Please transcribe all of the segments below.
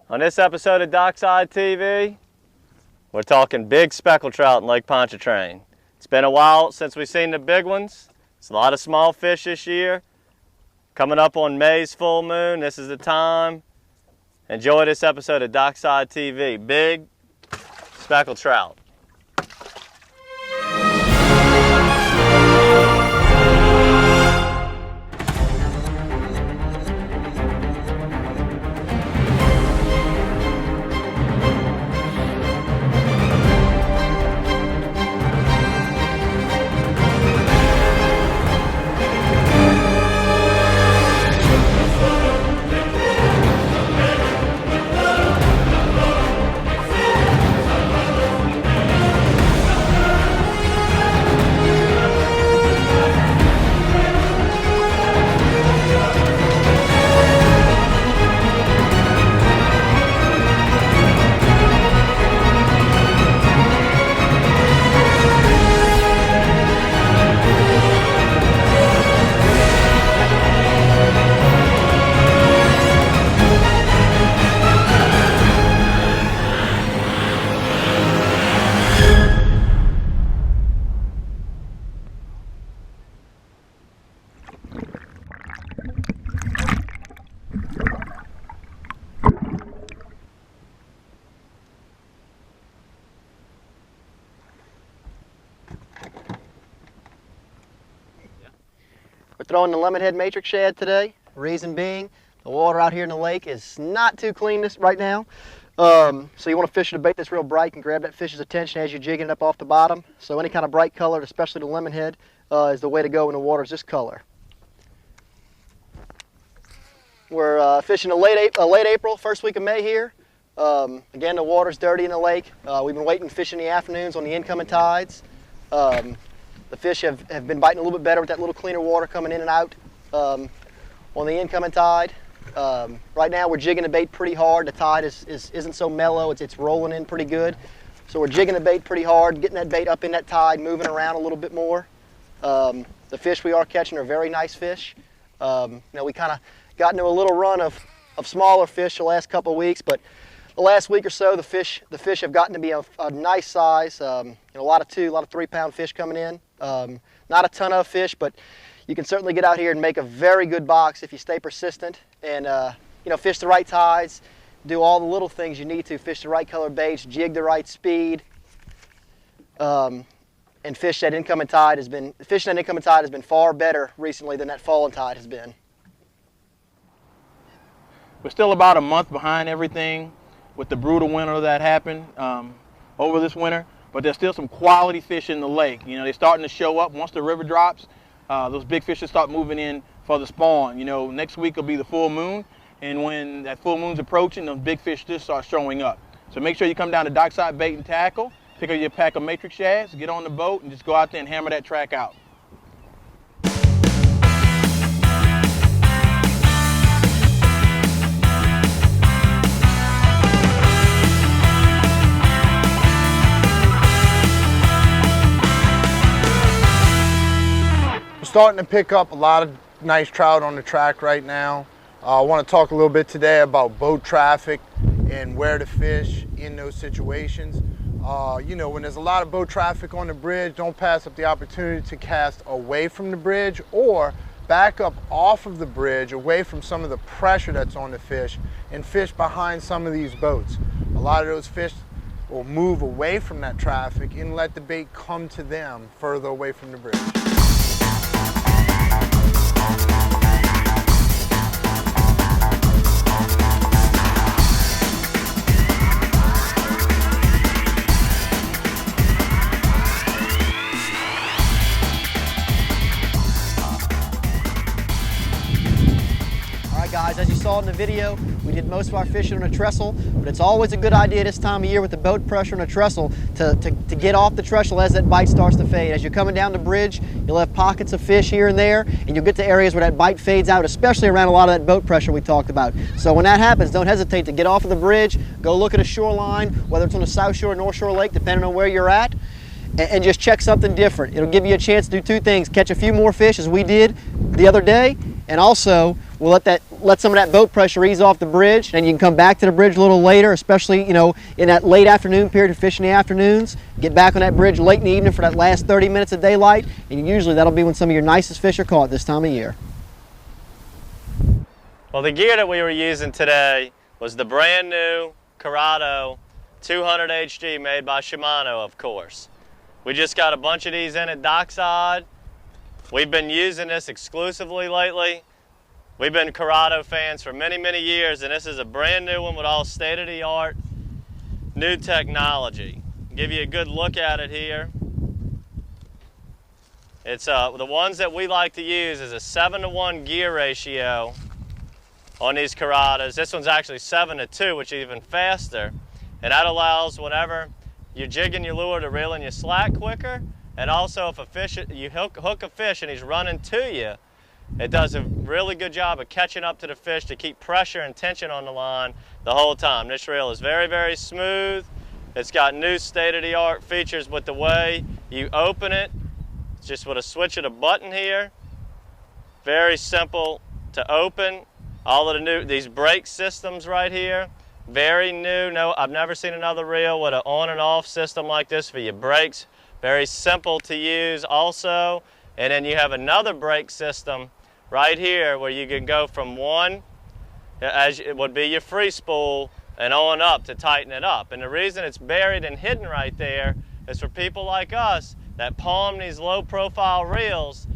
On this episode of DockSide TV, we're talking big speckled trout in Lake Pontchartrain. It's been a while since we've seen the big ones. It's a lot of small fish this year. Coming up on May's full moon, this is the time. Enjoy this episode of DockSide TV, big speckled trout. We're throwing the Lemonhead Matrix Shad today. Reason being, the water out here in the lake is not too clean right now. So you want to fish with a bait that's real bright and grab that fish's attention as you're jigging it up off the bottom. So any kind of bright color, especially the Lemonhead, is the way to go when the water is this color. We're fishing late April, first week of May here. Again, the water's dirty in the lake. We've been waiting to fish in the afternoons on the incoming tides. The fish have been biting a little bit better with that little cleaner water coming in and out on the incoming tide. Right now we're jigging the bait pretty hard. The tide isn't so mellow, it's rolling in pretty good. So we're jigging the bait pretty hard, getting that bait up in that tide, moving around a little bit more. The fish we are catching are very nice fish. We kind of got into a little run of smaller fish the last couple of weeks, but the last week or so the fish have gotten to be a nice size. A lot of 3-pound fish coming in. Not a ton of fish, but you can certainly get out here and make a very good box if you stay persistent and fish the right tides, do all the little things you need to, fish the right color baits, jig the right speed, and fish that incoming tide has been far better recently than that fallen tide has been. We're still about a month behind everything with the brutal winter that happened over this winter, but there's still some quality fish in the lake. They're starting to show up once the river drops. Those big fish start moving in for the spawn. Next week will be the full moon, and when that full moon's approaching, those big fish just start showing up. So make sure you come down to DockSide Bait and Tackle, pick up your pack of Matrix Shads, get on the boat, and just go out there and hammer that track out. Starting to pick up a lot of nice trout on the track right now. I want to talk a little bit today about boat traffic and where to fish in those situations. When there's a lot of boat traffic on the bridge, don't pass up the opportunity to cast away from the bridge or back up off of the bridge away from some of the pressure that's on the fish and fish behind some of these boats. A lot of those fish will move away from that traffic and let the bait come to them further away from the bridge. Guys, as you saw in the video, we did most of our fishing on a trestle, but it's always a good idea this time of year with the boat pressure on a trestle to get off the trestle as that bite starts to fade. As you're coming down the bridge, you'll have pockets of fish here and there, and you'll get to areas where that bite fades out, especially around a lot of that boat pressure we talked about. So when that happens, don't hesitate to get off of the bridge, go look at a shoreline, whether it's on the South Shore or North Shore Lake, depending on where you're at, and just check something different. It'll give you a chance to do two things: catch a few more fish as we did the other day, and also we'll let let some of that boat pressure ease off the bridge, and you can come back to the bridge a little later, especially, you know, in that late afternoon period of fishing the afternoons. Get back on that bridge late in the evening for that last 30 minutes of daylight, and usually that'll be when some of your nicest fish are caught this time of year. Well, the gear that we were using today was the brand new Corrado 200 HD made by Shimano, of course. We just got a bunch of these in at DockSide. We've been using this exclusively lately. We've been Corrado fans for many, many years, and this is a brand new one with all state-of-the-art new technology. I'll give you a good look at it here. It's the ones that we like to use is a 7-to-1 gear ratio on these Corrados. This one's actually 7-to-2, which is even faster, and that allows whenever you're jigging your lure to reel in your slack quicker, and also if a fish, you hook a fish and he's running to you, it does a really good job of catching up to the fish to keep pressure and tension on the line the whole time. This reel is very, very smooth. It's got new state-of-the-art features with the way you open it. It's just with a switch of the button here. Very simple to open. All of the new, these brake systems right here, very new. No, I've never seen another reel with an on and off system like this for your brakes. Very simple to use also. And then you have another brake system right here where you can go from one, as it would be your free spool, and on up to tighten it up. And the reason it's buried and hidden right there is for people like us that palm these low profile reels.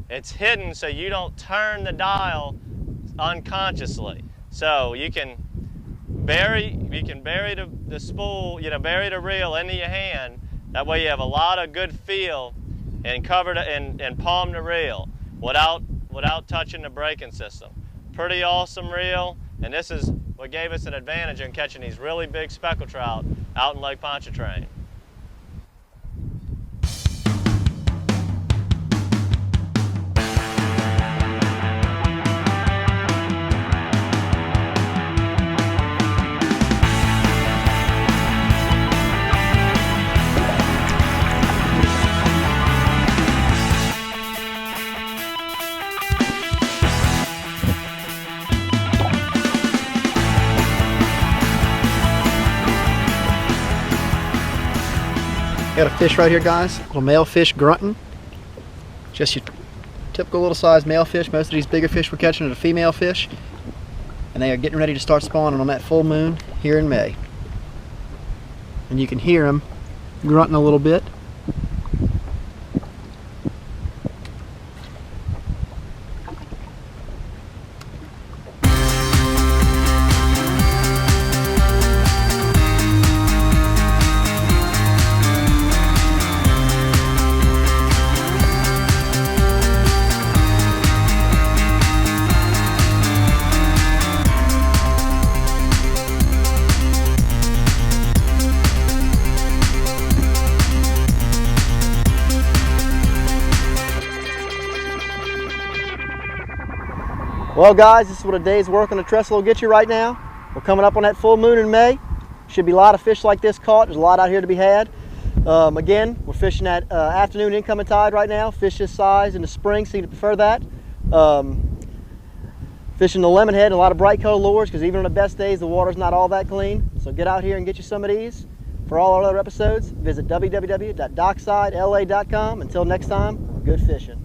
It's hidden so you don't turn the dial unconsciously. So you can bury the spool, you know, bury the reel into your hand. That way you have a lot of good feel and cover and palm the reel without touching the braking system. Pretty awesome reel, and this is what gave us an advantage in catching these really big speckled trout out in Lake Pontchartrain. Got a fish right here, guys. A little male fish grunting. Just your typical little size male fish. Most of these bigger fish we're catching are the female fish. And they are getting ready to start spawning on that full moon here in May. And you can hear them grunting a little bit. Well guys, this is what a day's work on the trestle will get you right now. We're coming up on that full moon in May. Should be a lot of fish like this caught. There's a lot out here to be had. Again, we're fishing that afternoon incoming tide right now. Fish this size in the spring, so you prefer that. Fishing the lemonhead and a lot of bright color lures, because even on the best days the water's not all that clean. So get out here and get you some of these. For all our other episodes, visit www.docksidela.com. Until next time, good fishing.